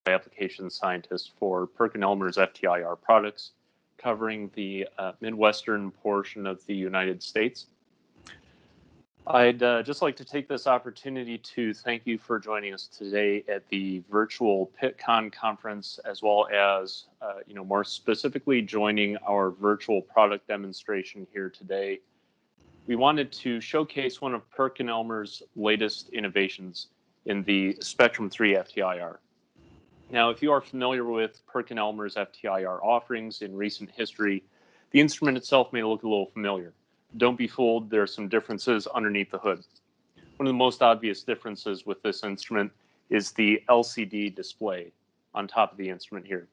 application scientist for PerkinElmer's FTIR products, covering the Midwestern portion of the United States. I'd just like to take this opportunity to thank you for joining us today at the virtual PitCon conference, as well as, more specifically joining our virtual product demonstration here today. We wanted to showcase one of PerkinElmer's latest innovations in the Spectrum 3 FTIR. Now, if you are familiar with PerkinElmer's FTIR offerings in recent history, the instrument itself may look a little familiar. Don't be fooled, there are some differences underneath the hood. One of the most obvious differences with this instrument is the LCD display on top of the instrument here.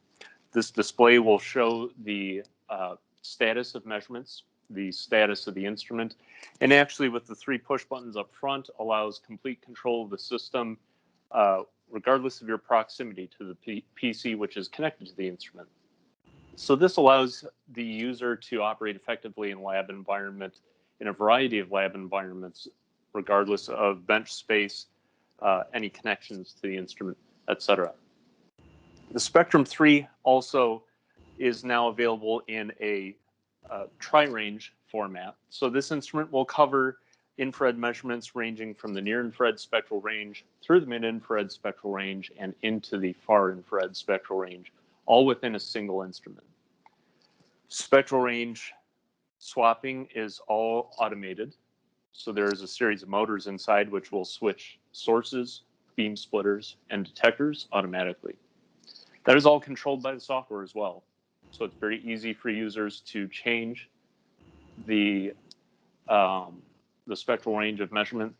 This display will show the status of measurements, the status of the instrument, and actually with the 3 push buttons up front allows complete control of the system regardless of your proximity to the PC which is connected to the instrument. So this allows the user to operate effectively in lab environment, in a variety of lab environments, regardless of bench space, any connections to the instrument, etc. The Spectrum 3 also is now available in a tri-range format. So this instrument will cover infrared measurements ranging from the near-infrared spectral range through the mid-infrared spectral range and into the far-infrared spectral range, all within a single instrument. Spectral range swapping is all automated. So there's a series of motors inside which will switch sources, beam splitters, and detectors automatically. That is all controlled by the software as well. So it's very easy for users to change the spectral range of measurement.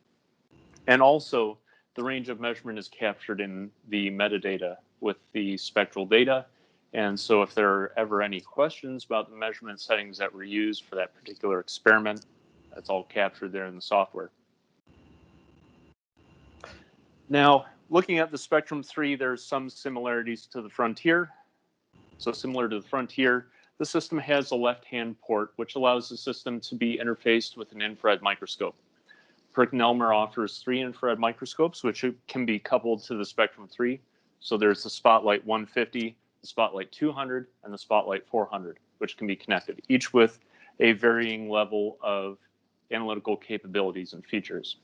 And also, the range of measurement is captured in the metadata with the spectral data. And so if there are ever any questions about the measurement settings that were used for that particular experiment, that's all captured there in the software. Now, looking at the Spectrum 3, there's some similarities to the Frontier. So similar to the Frontier, the system has a left-hand port, which allows the system to be interfaced with an infrared microscope. PerkinElmer offers 3 infrared microscopes, which can be coupled to the Spectrum 3. So there's the Spotlight 150, the Spotlight 200, and the Spotlight 400, which can be connected, each with a varying level of analytical capabilities and features.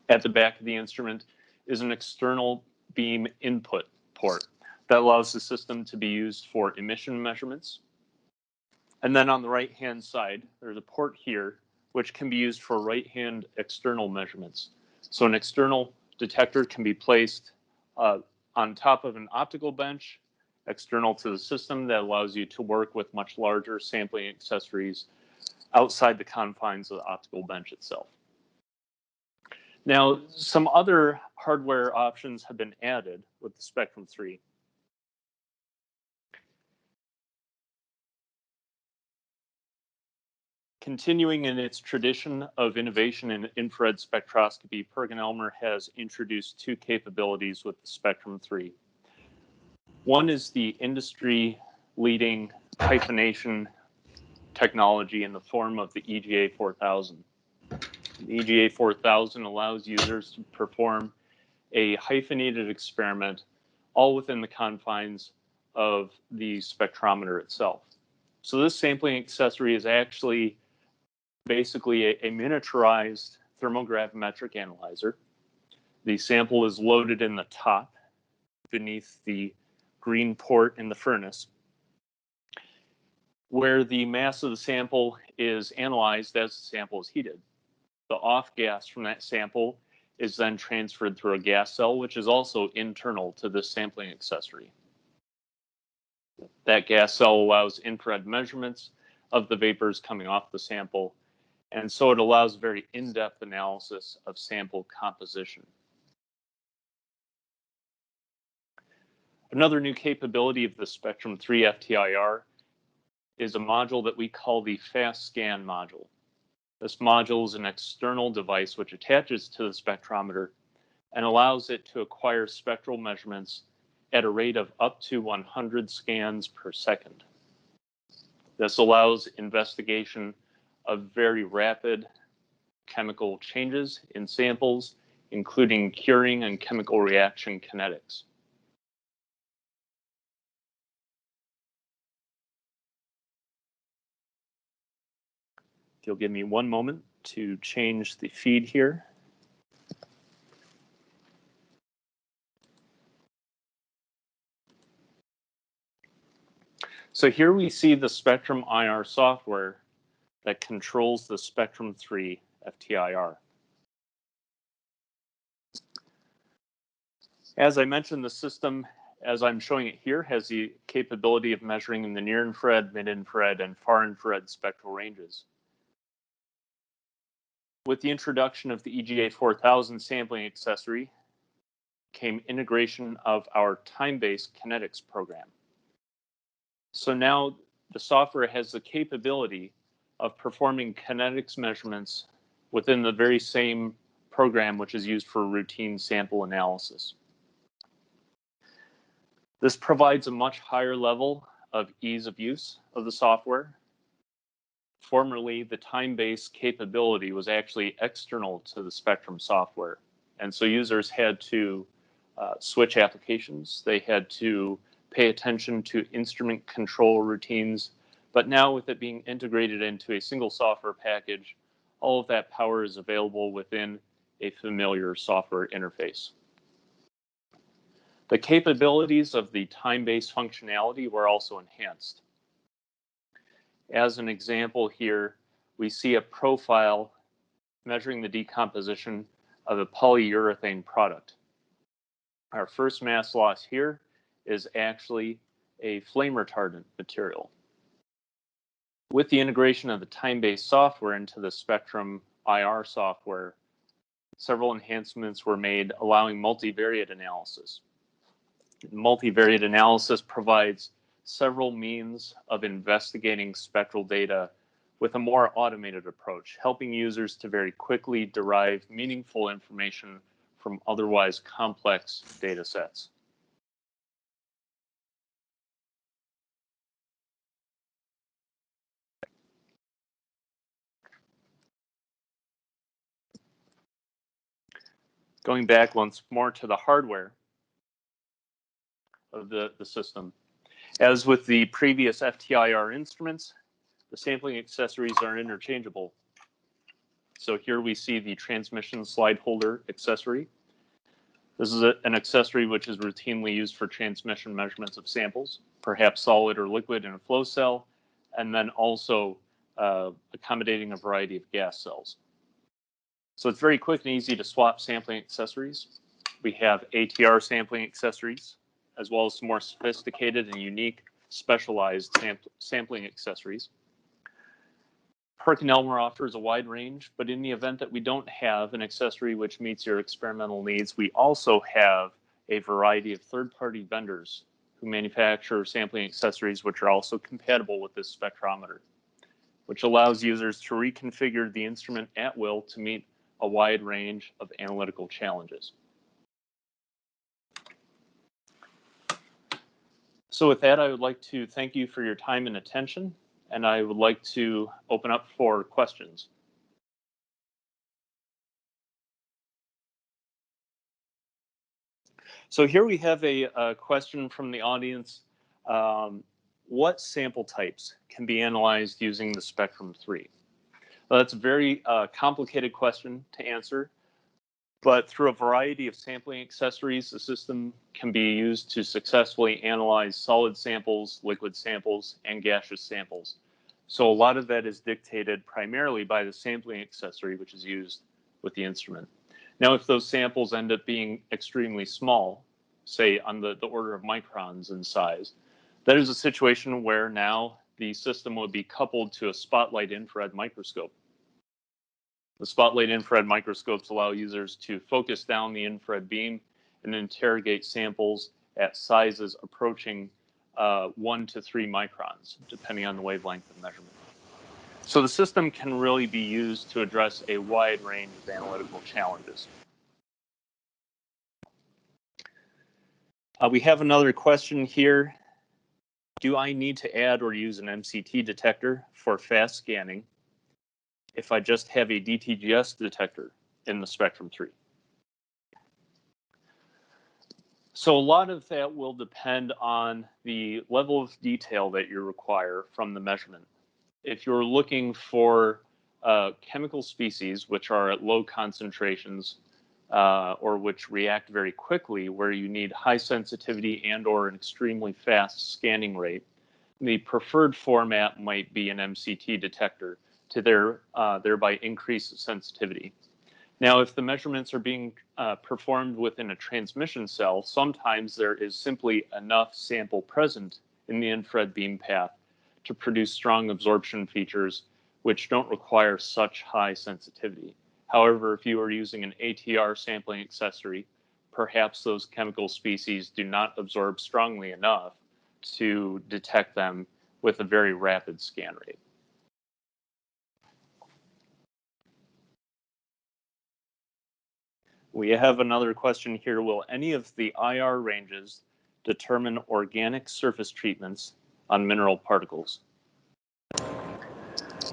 At the back of the instrument is an external beam input port that allows the system to be used for emission measurements. And then on the right-hand side, there's a port here, which can be used for right-hand external measurements. So an external detector can be placed on top of an optical bench external to the system that allows you to work with much larger sampling accessories outside the confines of the optical bench itself. Now, some other hardware options have been added with the Spectrum 3. Continuing in its tradition of innovation in infrared spectroscopy, PerkinElmer has introduced 2 capabilities with the Spectrum 3. One is the industry-leading hyphenation technology in the form of the EGA 4000. The EGA 4000 allows users to perform a hyphenated experiment all within the confines of the spectrometer itself. So this sampling accessory is actually basically a miniaturized thermogravimetric analyzer. The sample is loaded in the top beneath the green port in the furnace, where the mass of the sample is analyzed as the sample is heated. The off gas from that sample is then transferred through a gas cell, which is also internal to this sampling accessory. That gas cell allows infrared measurements of the vapors coming off the sample, and so it allows very in-depth analysis of sample composition. Another new capability of the Spectrum 3 FTIR is a module that we call the Fast Scan module. This module is an external device which attaches to the spectrometer and allows it to acquire spectral measurements at a rate of up to 100 scans per second. This allows investigation of very rapid chemical changes in samples, including curing and chemical reaction kinetics. If you'll give me one moment to change the feed here. So here we see the Spectrum IR software that controls the Spectrum 3 FTIR. As I mentioned, the system, as I'm showing it here, has the capability of measuring in the near-infrared, mid-infrared, and far-infrared spectral ranges. With the introduction of the EGA 4000 sampling accessory came integration of our time-based kinetics program. So now the software has the capability of performing kinetics measurements within the very same program which is used for routine sample analysis. This provides a much higher level of ease of use of the software. Formerly, the time-based capability was actually external to the Spectrum software. And so users had to switch applications. They had to pay attention to instrument control routines. But now with it being integrated into a single software package, all of that power is available within a familiar software interface. The capabilities of the time-based functionality were also enhanced. As an example here, we see a profile measuring the decomposition of a polyurethane product. Our first mass loss here is actually a flame retardant material. With the integration of the time-based software into the Spectrum IR software, several enhancements were made allowing multivariate analysis. Multivariate analysis provides several means of investigating spectral data with a more automated approach, helping users to very quickly derive meaningful information from otherwise complex data sets. Going back once more to the hardware of the system. As with the previous FTIR instruments, the sampling accessories are interchangeable. So here we see the transmission slide holder accessory. This is an accessory which is routinely used for transmission measurements of samples, perhaps solid or liquid in a flow cell, and then also accommodating a variety of gas cells. So it's very quick and easy to swap sampling accessories. We have ATR sampling accessories, as well as some more sophisticated and unique specialized sampling accessories. PerkinElmer offers a wide range, but in the event that we don't have an accessory which meets your experimental needs, we also have a variety of third-party vendors who manufacture sampling accessories which are also compatible with this spectrometer, which allows users to reconfigure the instrument at will to meet a wide range of analytical challenges. So with that, I would like to thank you for your time and attention, and I would like to open up for questions. So here we have a question from the audience. What sample types can be analyzed using the Spectrum 3? Well, that's a very complicated question to answer, but through a variety of sampling accessories, the system can be used to successfully analyze solid samples, liquid samples, and gaseous samples. So a lot of that is dictated primarily by the sampling accessory, which is used with the instrument. Now, if those samples end up being extremely small, say on the order of microns in size, that is a situation where now the system would be coupled to a spotlight infrared microscope. The spotlight infrared microscopes allow users to focus down the infrared beam and interrogate samples at sizes approaching 1 to 3 microns, depending on the wavelength of measurement. So the system can really be used to address a wide range of analytical challenges. We have another question here. Do I need to add or use an MCT detector for fast scanning if I just have a DTGS detector in the Spectrum 3? So a lot of that will depend on the level of detail that you require from the measurement. If you're looking for chemical species which are at low concentrations or which react very quickly, where you need high sensitivity and or an extremely fast scanning rate, the preferred format might be an MCT detector to thereby increase sensitivity. Now, if the measurements are being performed within a transmission cell, sometimes there is simply enough sample present in the infrared beam path to produce strong absorption features which don't require such high sensitivity. However, if you are using an ATR sampling accessory, perhaps those chemical species do not absorb strongly enough to detect them with a very rapid scan rate. We have another question here. Will any of the IR ranges determine organic surface treatments on mineral particles?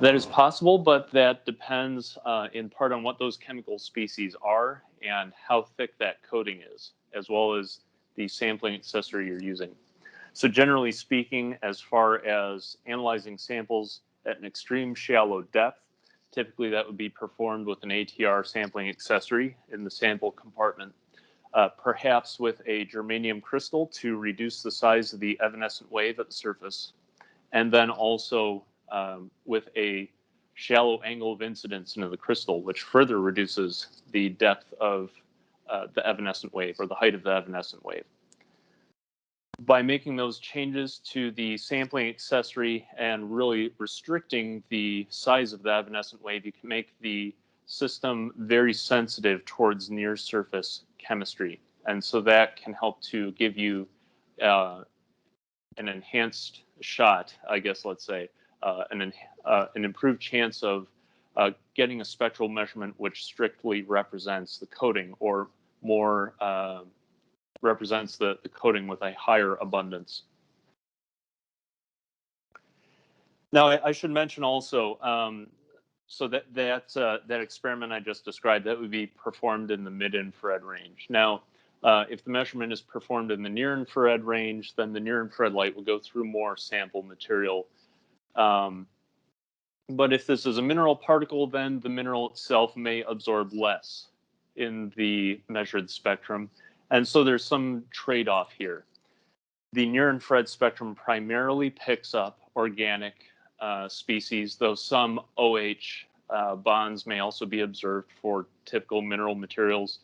That is possible, but that depends in part on what those chemical species are and how thick that coating is, as well as the sampling accessory you're using. So generally speaking, as far as analyzing samples at an extreme shallow depth, typically that would be performed with an ATR sampling accessory in the sample compartment, perhaps with a germanium crystal to reduce the size of the evanescent wave at the surface, and then also with a shallow angle of incidence into the crystal, which further reduces the depth of the evanescent wave or the height of the evanescent wave. By making those changes to the sampling accessory and really restricting the size of the evanescent wave, you can make the system very sensitive towards near surface chemistry. And so that can help to give you an enhanced shot, I guess, let's say, an improved chance of getting a spectral measurement which strictly represents the coating, or more represents the coating with a higher abundance. Now, I should mention also, so that experiment I just described, that would be performed in the mid-infrared range. Now, if the measurement is performed in the near-infrared range, then the near-infrared light will go through more sample material. But if this is a mineral particle, then the mineral itself may absorb less in the measured spectrum. And so there's some trade-off here. The near-infrared spectrum primarily picks up organic species, though some OH bonds may also be observed for typical mineral materials.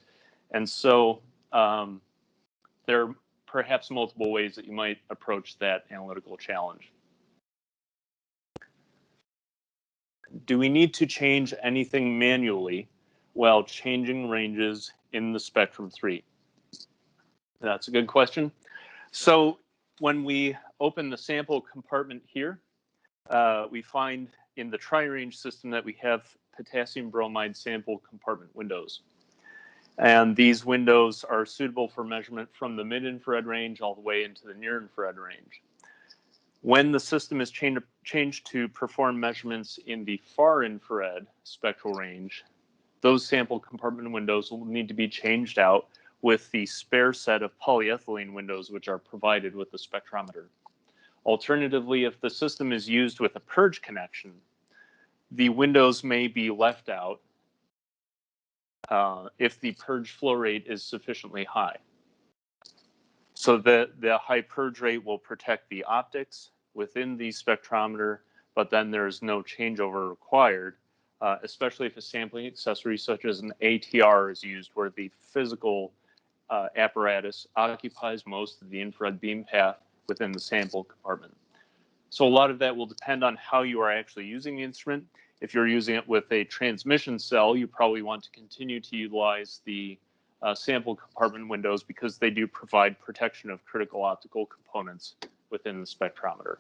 And so there are perhaps multiple ways that you might approach that analytical challenge. Do we need to change anything manually while changing ranges in the Spectrum 3? That's a good question. So when we open the sample compartment here, we find in the tri-range system that we have potassium bromide sample compartment windows. And these windows are suitable for measurement from the mid-infrared range all the way into the near-infrared range. When the system is changed to perform measurements in the far infrared spectral range, those sample compartment windows will need to be changed out with the spare set of polyethylene windows which are provided with the spectrometer. Alternatively, if the system is used with a purge connection, the windows may be left out if the purge flow rate is sufficiently high. So the high purge rate will protect the optics within the spectrometer, but then there is no changeover required, especially if a sampling accessory such as an ATR is used, where the physical apparatus occupies most of the infrared beam path within the sample compartment. So a lot of that will depend on how you are actually using the instrument. If you're using it with a transmission cell, you probably want to continue to utilize the sample compartment windows because they do provide protection of critical optical components within the spectrometer.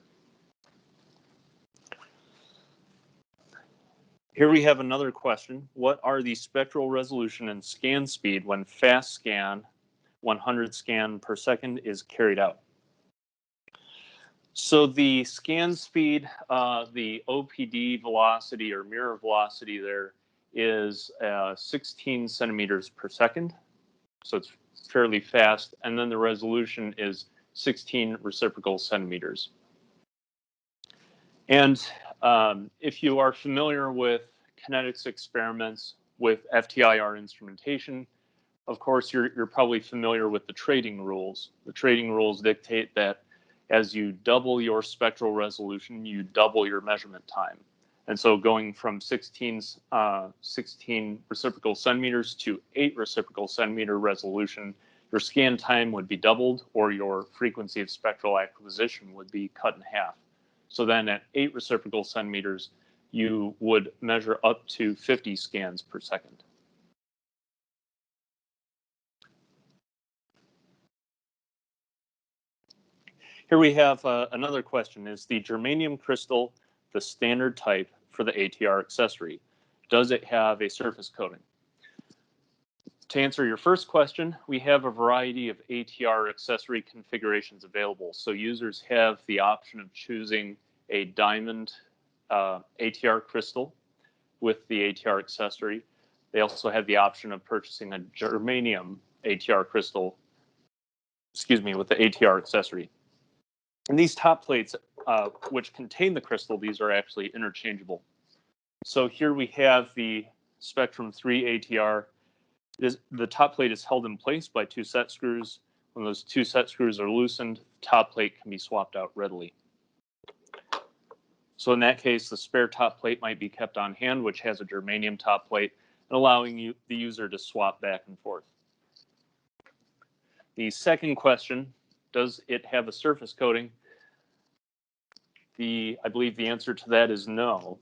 Here we have another question. What are the spectral resolution and scan speed when fast scan 100 scan per second is carried out? So the scan speed, the OPD velocity or mirror velocity there is 16 centimeters per second. So it's fairly fast. And then the resolution is 16 reciprocal centimeters. And if you are familiar with kinetics experiments with FTIR instrumentation. Of course, you're probably familiar with the trading rules. The trading rules dictate that as you double your spectral resolution, you double your measurement time. And so going from 16 reciprocal centimeters to 8 reciprocal centimeter resolution, your scan time would be doubled, or your frequency of spectral acquisition would be cut in half. So then at 8 reciprocal centimeters, you would measure up to 50 scans per second. Here we have another question. Is the germanium crystal the standard type for the ATR accessory? Does it have a surface coating? To answer your first question, we have a variety of ATR accessory configurations available. So users have the option of choosing a diamond ATR crystal with the ATR accessory. They also have the option of purchasing a germanium ATR crystal, with the ATR accessory. And these top plates, which contain the crystal, these are actually interchangeable. So here we have the Spectrum 3 ATR. The top plate is held in place by 2 set screws. When those 2 set screws are loosened, the top plate can be swapped out readily. So in that case, the spare top plate might be kept on hand, which has a germanium top plate, and allowing the user to swap back and forth. The second question, does it have a surface coating? I believe the answer to that is no.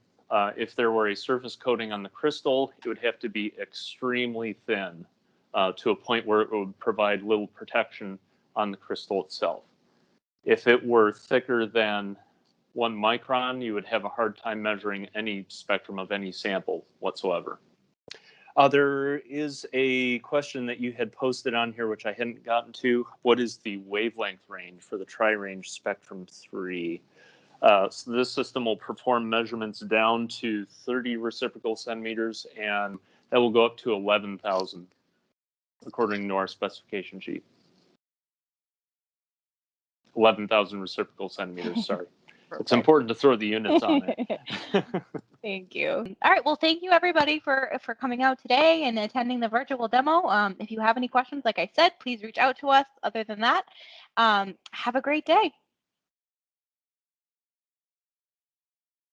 If there were a surface coating on the crystal, it would have to be extremely thin to a point where it would provide little protection on the crystal itself. If it were thicker than 1 micron, you would have a hard time measuring any spectrum of any sample whatsoever. There is a question that you had posted on here, which I hadn't gotten to. What is the wavelength range for the tri-range Spectrum 3? So this system will perform measurements down to 30 reciprocal centimeters, and that will go up to 11,000, according to our specification sheet. 11,000 reciprocal centimeters, sorry. It's important to throw the units on it. Thank you. All right. Well, thank you, everybody, for coming out today and attending the virtual demo. If you have any questions, like I said, please reach out to us. Other than that, have a great day.